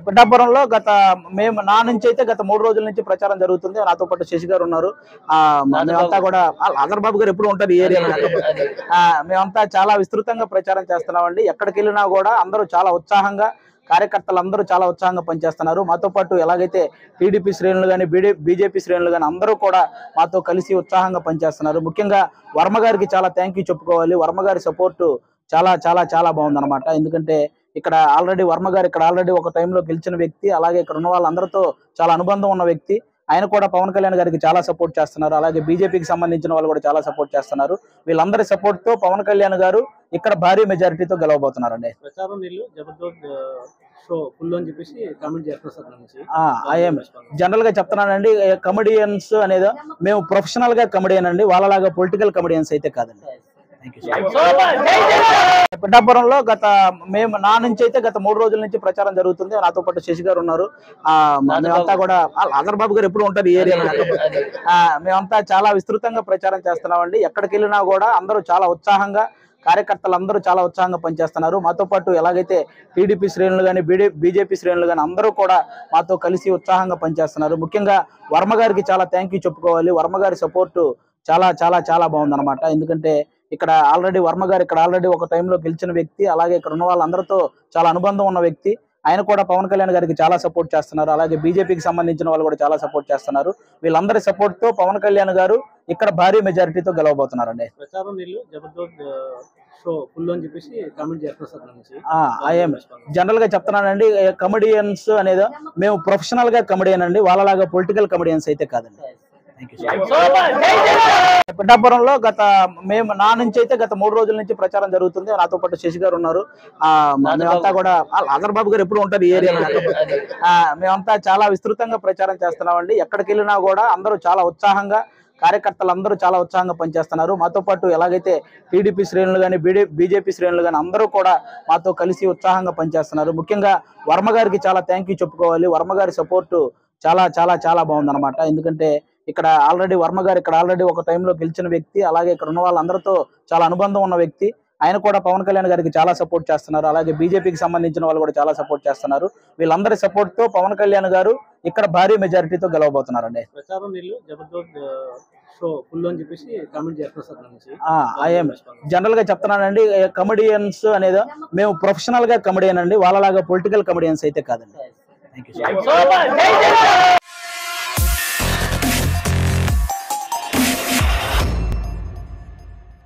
పిఠాపురంలో మేము నా నుంచి అయితే గత 3 రోజుల నుంచి ప్రచారం జరుగుతుంది. నాతో పాటు శశి గారు ఉన్నారు. మేమంతా కూడా ఆంధ్రబాబు గారు ఎప్పుడు ఉంటారు ఈ ఏరియాలో. మేమంతా చాలా విస్తృతంగా ప్రచారం చేస్తున్నామండి. ఎక్కడికి వెళ్ళినా కూడా అందరూ చాలా ఉత్సాహంగా, కార్యకర్తలు అందరూ చాలా ఉత్సాహంగా పనిచేస్తున్నారు. మాతో పాటు ఎలాగైతే టీడీపీ శ్రేణులు కానీ బీజేపీ శ్రేణులు కానీ అందరూ కూడా మాతో కలిసి ఉత్సాహంగా పనిచేస్తున్నారు. ముఖ్యంగా వర్మ గారికి చాలా థ్యాంక్ యూ చెప్పుకోవాలి. వర్మ గారి సపోర్టు చాలా చాలా చాలా బాగుందన్నమాట. ఎందుకంటే ఇక్కడ ఆల్రెడీ వర్మ గారు ఒక టైంలో గెలిచిన వ్యక్తి. అలాగే ఇక్కడ ఉన్న వాళ్ళందరితో చాలా అనుబంధం ఉన్న వ్యక్తి. ఆయన కూడా పవన్ కళ్యాణ్ గారికి చాలా సపోర్ట్ చేస్తున్నారు. అలాగే బీజేపీకి సంబంధించిన వాళ్ళు కూడా చాలా సపోర్ట్ చేస్తున్నారు. వీళ్ళందరి సపోర్ట్ తో పవన్ కళ్యాణ్ గారు ఇక్కడ భారీ మెజారిటీతో గెలవబోతున్నారండి. జనరల్ గా చెప్తున్నానండి, కమెడియన్స్ అనేది మేము ప్రొఫెషనల్ గా కమెడియన్ అండి. వాళ్ళలాగా పొలిటికల్ కమెడియన్స్ అయితే కాదండి. పిఠాపురంలో మేము నా నుంచి అయితే గత 3 రోజుల నుంచి ప్రచారం జరుగుతుంది. నాతో పాటు శశి గారు ఉన్నారు. మేమంతా కూడా ఆంధ్రబాబు గారు ఎప్పుడు ఉంటారు ఈ ఏరియాలో. మేమంతా చాలా విస్తృతంగా ప్రచారం చేస్తున్నామండి. ఎక్కడికి వెళ్ళినా కూడా అందరూ చాలా ఉత్సాహంగా, కార్యకర్తలు అందరూ చాలా ఉత్సాహంగా పనిచేస్తున్నారు. మాతో పాటు ఎలాగైతే టీడీపీ శ్రేణులు కానీ బీజేపీ శ్రేణులు కానీ అందరూ కూడా మాతో కలిసి ఉత్సాహంగా పనిచేస్తున్నారు. ముఖ్యంగా వర్మ గారికి చాలా థ్యాంక్ యూ చెప్పుకోవాలి. వర్మ గారి సపోర్టు చాలా చాలా చాలా బాగుందన్నమాట. ఎందుకంటే ఇక్కడ ఆల్రెడీ వర్మ గారు ఒక టైంలో గెలిచిన వ్యక్తి. అలాగే ఇక్కడ ఉన్న వాళ్ళందరితో చాలా అనుబంధం ఉన్న వ్యక్తి. ఆయన కూడా పవన్ కళ్యాణ్ గారికి చాలా సపోర్ట్ చేస్తున్నారు. అలాగే బీజేపీకి సంబంధించిన వాళ్ళు కూడా చాలా సపోర్ట్ చేస్తున్నారు. వీళ్ళందరి సపోర్ట్ తో పవన్ కళ్యాణ్ గారు ఇక్కడ భారీ మెజారిటీతో గెలవబోతున్నారండి. జనరల్ గా చెప్తున్నానండి, కమెడియన్స్ అనేది మేము ప్రొఫెషనల్ గా కమెడియన్ అండి. వాళ్ళలాగా పొలిటికల్ కమెడియన్స్ అయితే కాదండి. పిఠాపురంలో మేము నా నుంచి అయితే గత 3 రోజుల నుంచి ప్రచారం జరుగుతుంది. నాతో పాటు శశి గారు ఉన్నారు. మేమంతా కూడా ఆంధ్రబాబు గారు ఎప్పుడు ఉంటారు ఈ ఏరియాలో. మేమంతా చాలా విస్తృతంగా ప్రచారం చేస్తున్నామండి. ఎక్కడికి వెళ్ళినా కూడా అందరూ చాలా ఉత్సాహంగా, కార్యకర్తలు అందరూ చాలా ఉత్సాహంగా పనిచేస్తున్నారు. మాతో పాటు ఎలాగైతే టీడీపీ శ్రేణులు కానీ బీజేపీ శ్రేణులు కానీ అందరూ కూడా మాతో కలిసి ఉత్సాహంగా పనిచేస్తున్నారు. ముఖ్యంగా వర్మ గారికి చాలా థ్యాంక్ యూ చెప్పుకోవాలి. వర్మ గారి సపోర్టు చాలా చాలా చాలా బాగుందన్నమాట. ఎందుకంటే ఇక్కడ ఆల్రెడీ వర్మ గారు ఒక టైంలో గెలిచిన వ్యక్తి. అలాగే ఇక్కడ ఉన్న వాళ్ళందరితో చాలా అనుబంధం ఉన్న వ్యక్తి. ఆయన కూడా పవన్ కళ్యాణ్ గారికి చాలా సపోర్ట్ చేస్తున్నారు. అలాగే బీజేపీకి సంబంధించిన వాళ్ళు కూడా చాలా సపోర్ట్ చేస్తున్నారు. వీళ్ళందరి సపోర్ట్ తో పవన్ కళ్యాణ్ గారు ఇక్కడ భారీ మెజారిటీతో గెలవబోతున్నారండి. జనరల్ గా చెప్తున్నానండి, కమెడియన్స్ అనేది మేము ప్రొఫెషనల్ గా కమెడియన్ అండి. వాళ్ళలాగా పొలిటికల్ కమెడియన్స్ అయితే కాదండి.